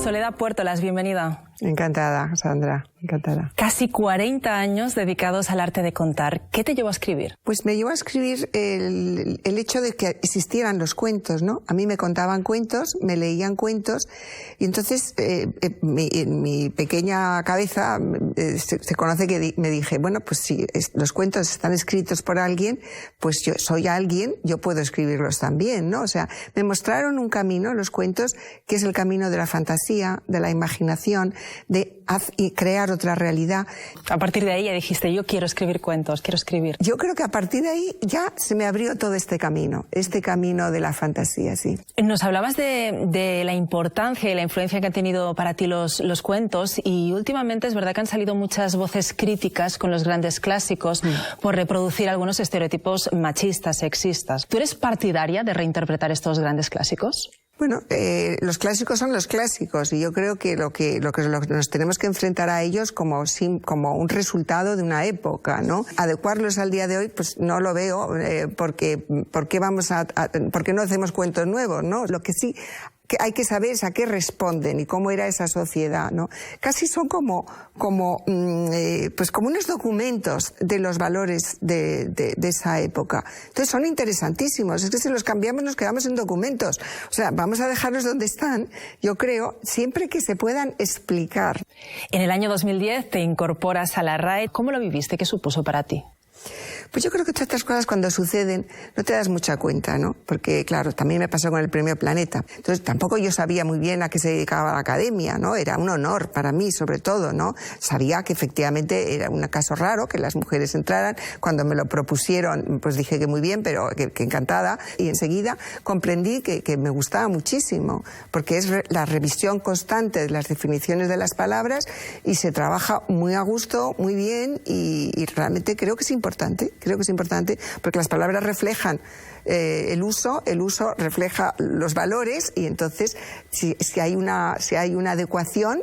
Soledad Puertolas, bienvenida. Encantada, Sandra, encantada. Casi 40 años dedicados al arte de contar. ¿Qué te llevó a escribir? Pues me llevó a escribir el hecho de que existieran los cuentos, ¿no? A mí me contaban cuentos, me leían cuentos, y entonces en mi pequeña cabeza se conoce que me dije, bueno, pues si los cuentos están escritos por alguien, pues yo soy alguien, yo puedo escribirlos también, ¿no? O sea, me mostraron un camino, los cuentos, que es el camino de la fantasía, de la imaginación, de crear otra realidad. A partir de ahí ya dijiste, yo quiero escribir cuentos, quiero escribir. Yo creo que a partir de ahí ya se me abrió todo este camino de la fantasía, sí. Nos hablabas de la importancia y la influencia que han tenido para ti los cuentos, y últimamente es verdad que han salido muchas voces críticas con los grandes clásicos por reproducir algunos estereotipos machistas, sexistas. ¿Tú eres partidaria de reinterpretar estos grandes clásicos? Bueno, los clásicos son los clásicos, y yo creo que lo que nos tenemos que enfrentar a ellos como un resultado de una época, ¿no? Adecuarlos al día de hoy, pues no lo veo, porque no hacemos cuentos nuevos, ¿no? Lo que sí que hay que saber es a qué responden y cómo era esa sociedad, ¿no? Casi son como unos documentos de los valores de esa época. Entonces son interesantísimos. Es que si los cambiamos nos quedamos en documentos. O sea, vamos a dejarlos donde están, yo creo, siempre que se puedan explicar. En el año 2010 te incorporas a la RAE. ¿Cómo lo viviste? ¿Qué supuso para ti? Pues yo creo que todas estas cosas cuando suceden no te das mucha cuenta, ¿no? Porque, claro, también me pasó con el Premio Planeta. Entonces tampoco yo sabía muy bien a qué se dedicaba la Academia, ¿no? Era un honor para mí, sobre todo, ¿no? Sabía que efectivamente era un caso raro que las mujeres entraran. Cuando me lo propusieron, pues dije que muy bien, pero que encantada. Y enseguida comprendí que me gustaba muchísimo, porque es la revisión constante de las definiciones de las palabras, y se trabaja muy a gusto, muy bien, y realmente creo que es importante. Creo que es importante porque las palabras reflejan el uso refleja los valores, y entonces si hay una adecuación,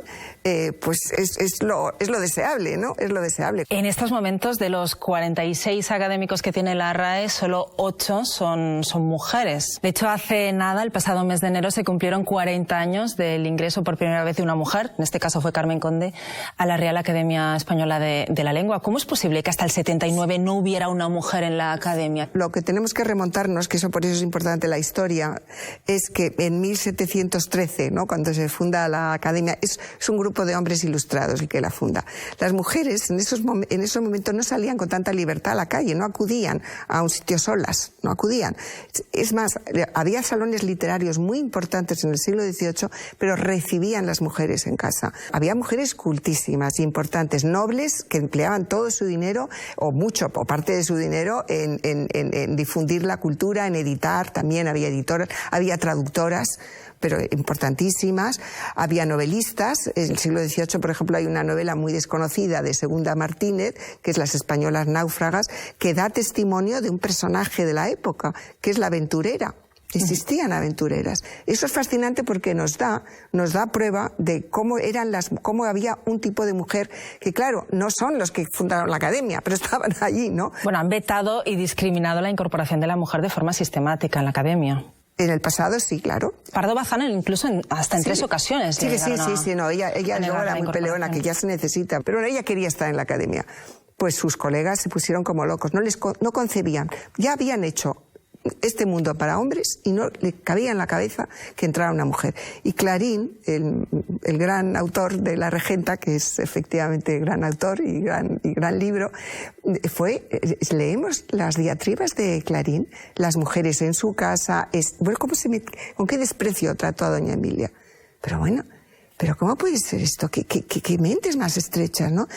pues es lo deseable, ¿no? Es lo deseable. En estos momentos, de los 46 académicos que tiene la RAE, solo 8 son mujeres. De hecho, hace nada, el pasado mes de enero, se cumplieron 40 años del ingreso por primera vez de una mujer, en este caso fue Carmen Conde, a la Real Academia Española de la Lengua. ¿Cómo es posible que hasta el 79 no hubiera una mujer en la Academia? Lo que tenemos que remontarnos, que por eso es importante la historia, es que en 1713, ¿no?, cuando se funda la Academia, es un grupo de hombres ilustrados el que la funda. Las mujeres en esos momentos no salían con tanta libertad a la calle, no acudían a un sitio solas, no acudían. Es más, había salones literarios muy importantes en el siglo XVIII, pero recibían las mujeres en casa. Había mujeres cultísimas, importantes, nobles, que empleaban todo su dinero, o mucho, o parte de su dinero, en difundir la cultura, en editar. También había editoras, había traductoras, pero importantísimas. Había novelistas. En el siglo XVIII, por ejemplo, hay una novela muy desconocida de Segunda Martínez, que es Las españolas náufragas, que da testimonio de un personaje de la época, que es la aventurera. Existían aventureras. Eso es fascinante porque nos da prueba de cómo había un tipo de mujer que, claro, no son los que fundaron la Academia, pero estaban allí, ¿no? Bueno, han vetado y discriminado la incorporación de la mujer de forma sistemática en la Academia. En el pasado sí, claro. Pardo Bazán incluso hasta en 3 ocasiones. Sí, no, ella luego era muy peleona, que ya se necesita, pero ella quería estar en la Academia. Pues sus colegas se pusieron como locos, no concebían. Ya habían hecho este mundo para hombres y no le cabía en la cabeza que entrara una mujer. Y Clarín, el gran autor de La Regenta, que es efectivamente gran autor y gran libro, leemos las diatribas de Clarín, las mujeres en su casa, con qué desprecio trató a doña Emilia. Pero bueno, pero ¿cómo puede ser esto? ¿Qué mentes más estrechas, ¿no?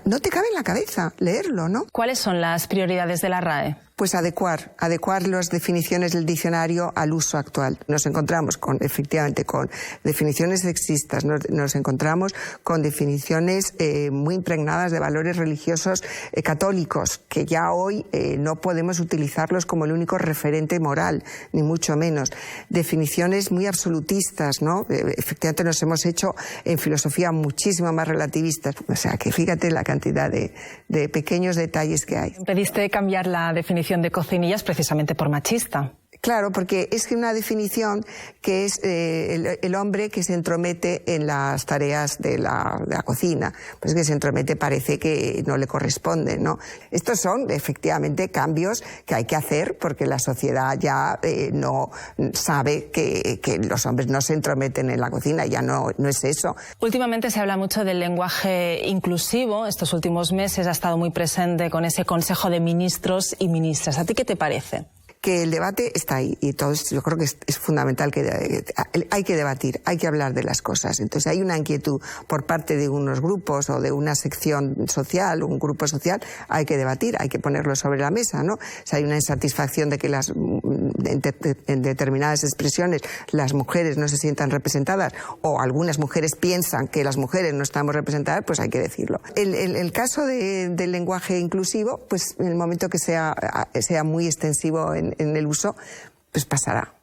No te cabe en la cabeza leerlo, ¿no? ¿Cuáles son las prioridades de la RAE? Pues adecuar las definiciones del diccionario al uso actual. Nos encontramos efectivamente con definiciones sexistas, nos encontramos con definiciones muy impregnadas de valores religiosos católicos, que ya hoy no podemos utilizarlos como el único referente moral, ni mucho menos. Definiciones muy absolutistas, ¿no? Efectivamente nos hemos hecho en filosofía muchísimo más relativistas. O sea, que fíjate la cantidad de pequeños detalles que hay. Pediste cambiar la definición de cocinillas precisamente por machista. Claro, porque es que una definición que es el hombre que se entromete en las tareas de la cocina. Pues que se entromete parece que no le corresponde, ¿no? Estos son efectivamente cambios que hay que hacer porque la sociedad ya no sabe que los hombres no se entrometen en la cocina, ya no es eso. Últimamente se habla mucho del lenguaje inclusivo. Estos últimos meses ha estado muy presente con ese Consejo de Ministros y Ministras. ¿A ti qué te parece? Que el debate está ahí y entonces yo creo que es fundamental que hay que debatir, hay que hablar de las cosas. Entonces hay una inquietud por parte de unos grupos o de una sección social, un grupo social, hay que debatir, hay que ponerlo sobre la mesa, ¿no? Si hay una insatisfacción de que en determinadas expresiones las mujeres no se sientan representadas o algunas mujeres piensan que las mujeres no estamos representadas, pues hay que decirlo. El caso del lenguaje inclusivo, pues en el momento que sea muy extensivo en el uso, pues pasará.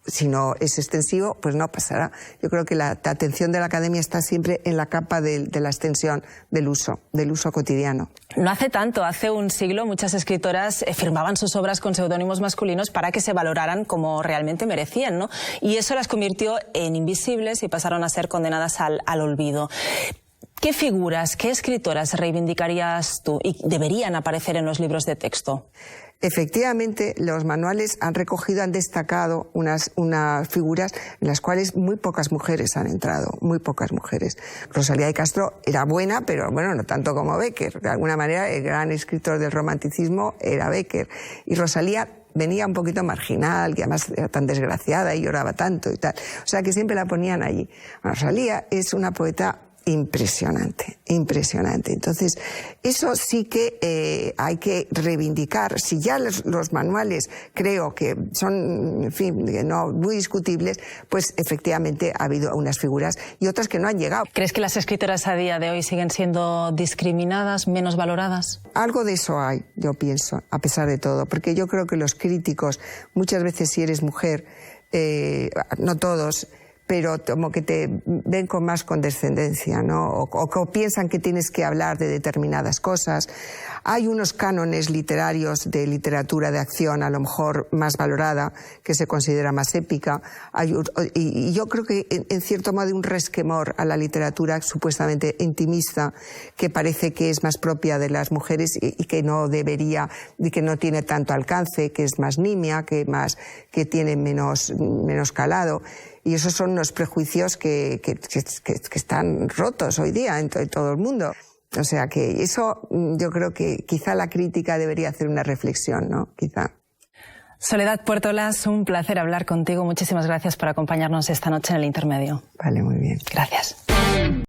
Si no es extensivo, pues no pasará. Yo creo que la atención de la academia está siempre en la capa de la extensión del uso cotidiano. No hace tanto, hace un siglo, muchas escritoras firmaban sus obras con seudónimos masculinos para que se valoraran como realmente merecían, ¿no? Y eso las convirtió en invisibles y pasaron a ser condenadas al olvido. ¿Qué figuras, qué escritoras reivindicarías tú y deberían aparecer en los libros de texto? Efectivamente, los manuales han recogido, han destacado unas figuras en las cuales muy pocas mujeres han entrado, muy pocas mujeres. Rosalía de Castro era buena, pero bueno, no tanto como Bécquer. De alguna manera, el gran escritor del romanticismo era Bécquer. Y Rosalía venía un poquito marginal, que además era tan desgraciada y lloraba tanto y tal. O sea, que siempre la ponían allí. Rosalía es una poeta impresionante, impresionante. Entonces, eso sí que hay que reivindicar. Si ya los manuales creo que son, en fin, no muy discutibles, pues efectivamente ha habido unas figuras y otras que no han llegado. ¿Crees que las escritoras a día de hoy siguen siendo discriminadas, menos valoradas? Algo de eso hay, yo pienso, a pesar de todo, porque yo creo que los críticos, muchas veces si eres mujer, no todos, pero como que te ven con más condescendencia, ¿no? O piensan que tienes que hablar de determinadas cosas. Hay unos cánones literarios de literatura de acción, a lo mejor más valorada, que se considera más épica. Y yo creo que, en cierto modo, hay un resquemor a la literatura supuestamente intimista, que parece que es más propia de las mujeres y que no debería, y que no tiene tanto alcance, que es más nimia, que tiene menos calado. Y esos son los prejuicios que están rotos hoy día en todo el mundo. O sea que eso, yo creo que quizá la crítica debería hacer una reflexión, ¿no? Quizá. Soledad Puertolas, un placer hablar contigo. Muchísimas gracias por acompañarnos esta noche en El Intermedio. Vale, muy bien. Gracias.